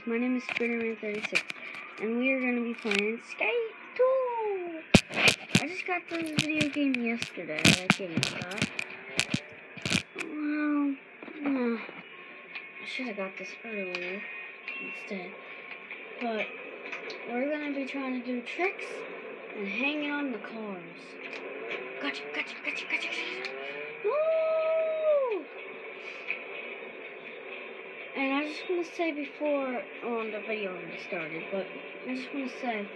my name is Spiderman36, and we are going to be playing Skate 2! I just got this video game yesterday at GameStop. Well, I should have got this earlier instead. But we're going to be trying to do tricks and hanging on the cars. Gotcha. Woo! And I just want to say before the video already started, but I just want to say,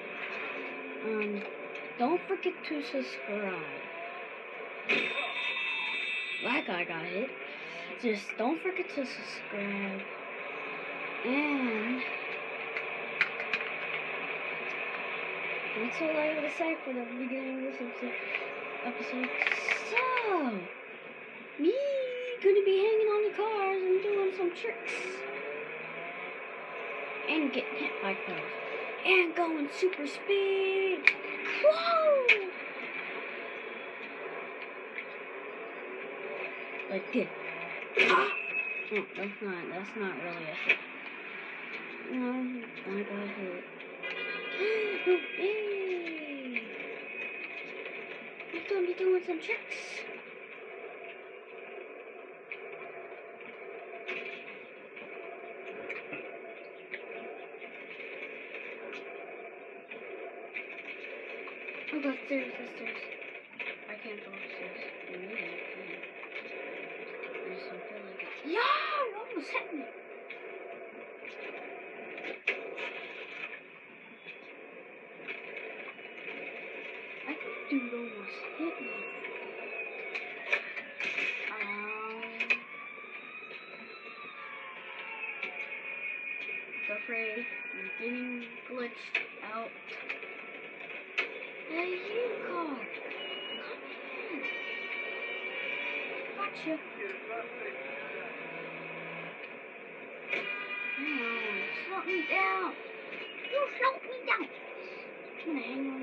don't forget to subscribe. That guy got hit. Just don't forget to subscribe. And that's all I have to say for the beginning of this episode. So, me gonna be hanging on the cars and doing some tricks. And getting hit by cars. And going super speed. Whoa! Like this. Ah! Oh, that's not really a hit. No, I got hit. Hey! I'm gonna be doing some tricks. Oh, go upstairs. I can't go upstairs. Maybe I can. I just don't feel like it. Yeah! You almost hit me! That dude almost hit me. I'm afraid I'm getting glitched out. Hey, you car! Come in! Gotcha! No, slow me down! You slowed me down! I'm gonna hang on.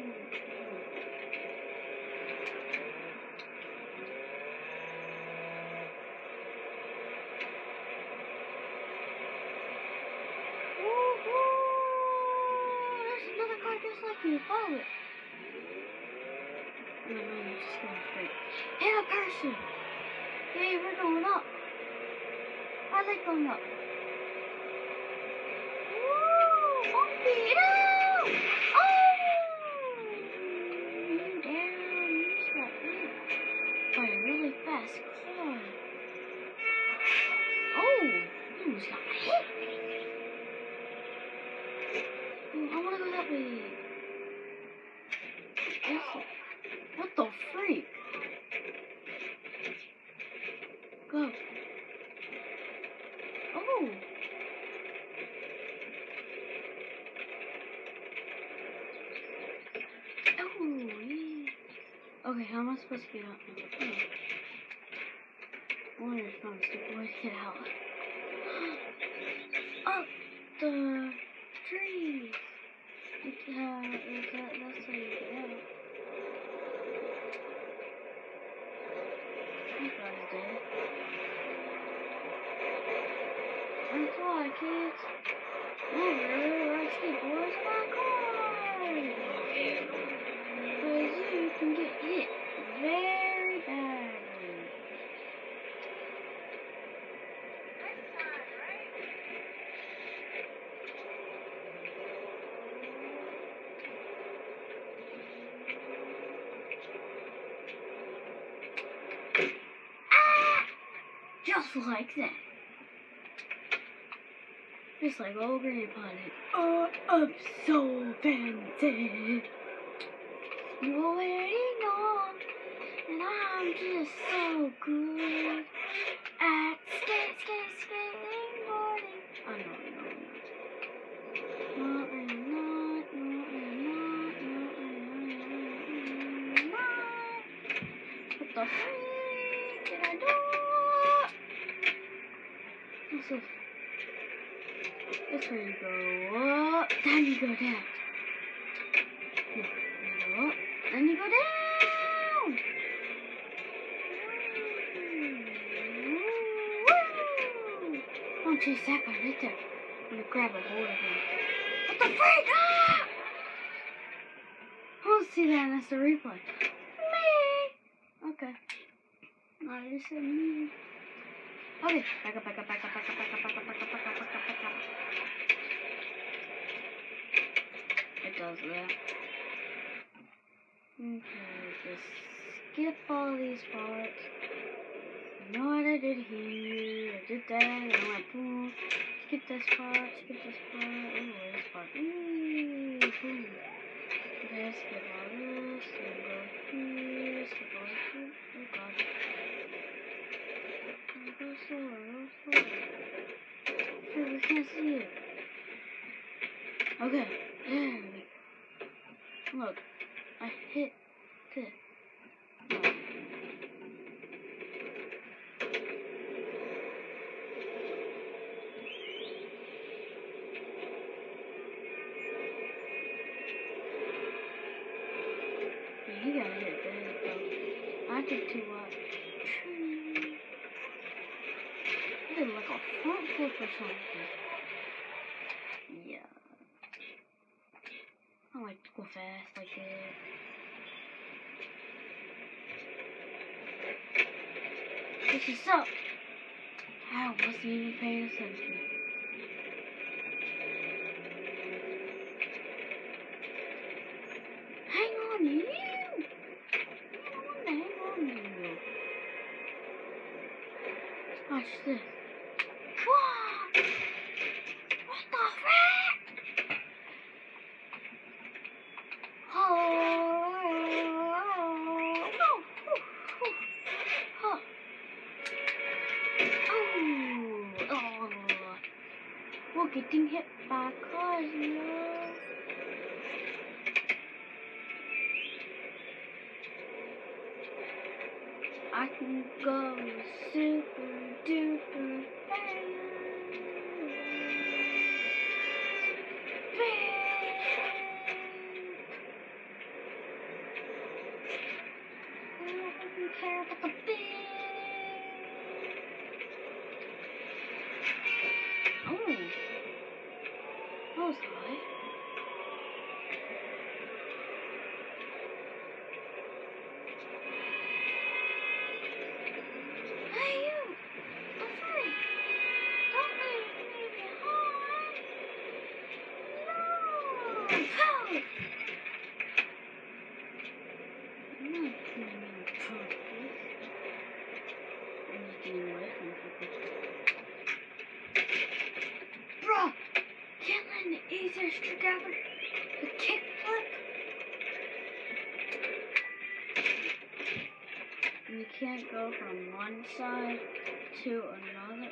There's another car just like me. Follow it. No, you're just going straight. Hit a person! Hey, we're going up. I like going up. Woo! Bumpy! No! Oh! You down. You just got hit by a really fast car. Oh! You almost got hit. I wanna go that way. What the freak? Go. Oh! Oh, yeah. Okay, how am I supposed to get out now? I wonder if I'm a stupid way to get out. Up the tree! That's how you get out. You guys did. That's why, kids. Never ride skateboards by cars. Because you can get hit very badly. Just like that. Just like old Grandpa did. Oh, I'm so fancy. You already know. And I'm just so good at skateboarding. I don't know. No, I'm not. What the freak did I do? That's where you go up, then you go down. You go up, then you go down. Woo! Don't chase that guy right there. I'm gonna grab a hold of him. What the freak? Ah! I want to see that and that's the replay. Me! Okay. No, I just said me. Okay. Back up. It does that. Okay, just skip all these parts. You know what I did here? I did that, and I went boom. Skip this part. Oh, this part. Ooh, boom. Okay, skip all this, and go here, skip all this. Oh god. Go slower. Okay, we can't see it. Okay, there we go. Look, I hit this. You gotta hit that though. I did too much. I did like a front flip or something. Yeah. I don't like to go fast like that. This is up. I wasn't even paying attention. Hang on to you! I don't want to hang on to you. Watch this. What? What the frick? Oh, no. Oh. Oh. We're getting hit by cars, you know. I can go super duper fast. I don't care about the big. Oh, that was high. Hey you, I'm sorry. Don't leave me behind. No. Pow. I'm not doing no purpose. I'm just getting away from people. Bruh, can't learn the easiest trick ever. The kickflip. You can't go from one side to another.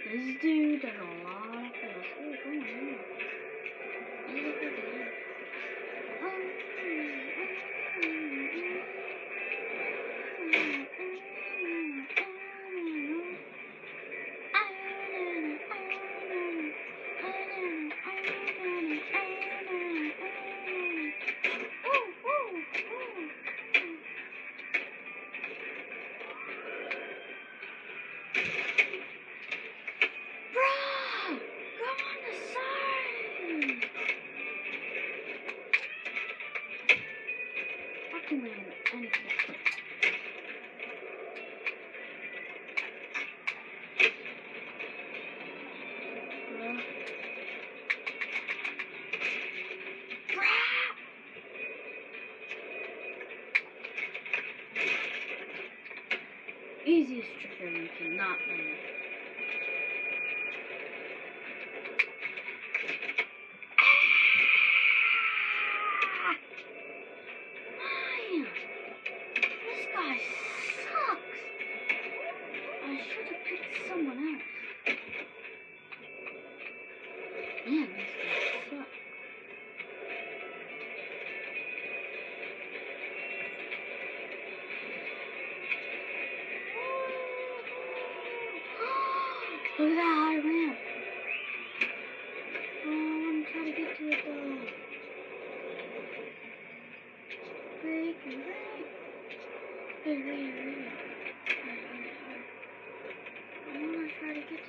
This dude does a lot of flips. Oh, come on. Look at that. Bro, go on the side. I can land anything. Easiest trick ever, you cannot learn. Man, this guy sucks. I should have picked someone else. Man, this guy sucks. Look at that high ramp. Oh, I want to try to get to it though. Break. Hurry. I want to try to get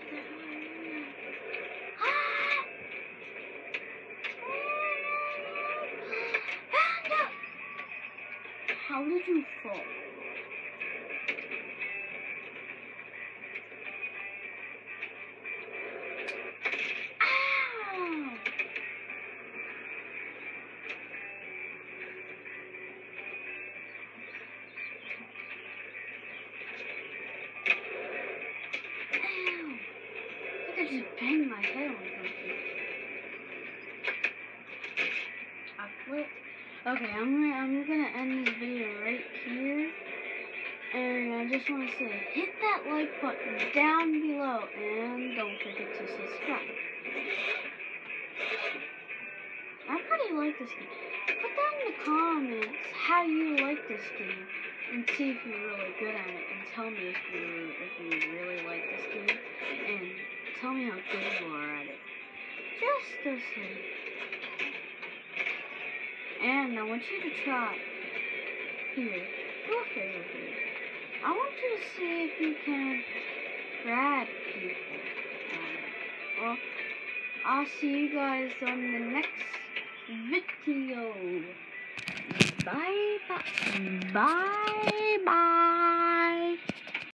How did you fall? Ow! I think I just banged my head on something. I quit. Okay, I'm gonna end this video right here. And I just want to say, hit that like button down below and don't forget to subscribe. I pretty like this game. Put down in the comments how you like this game and see if you're really good at it, and tell me if you really like this game, and tell me how good you are at it. Just to say. And I want you to try. Here, do a favor here. I want you to see if you can grab people. Well, I'll see you guys on the next video. Bye bye. Bye bye.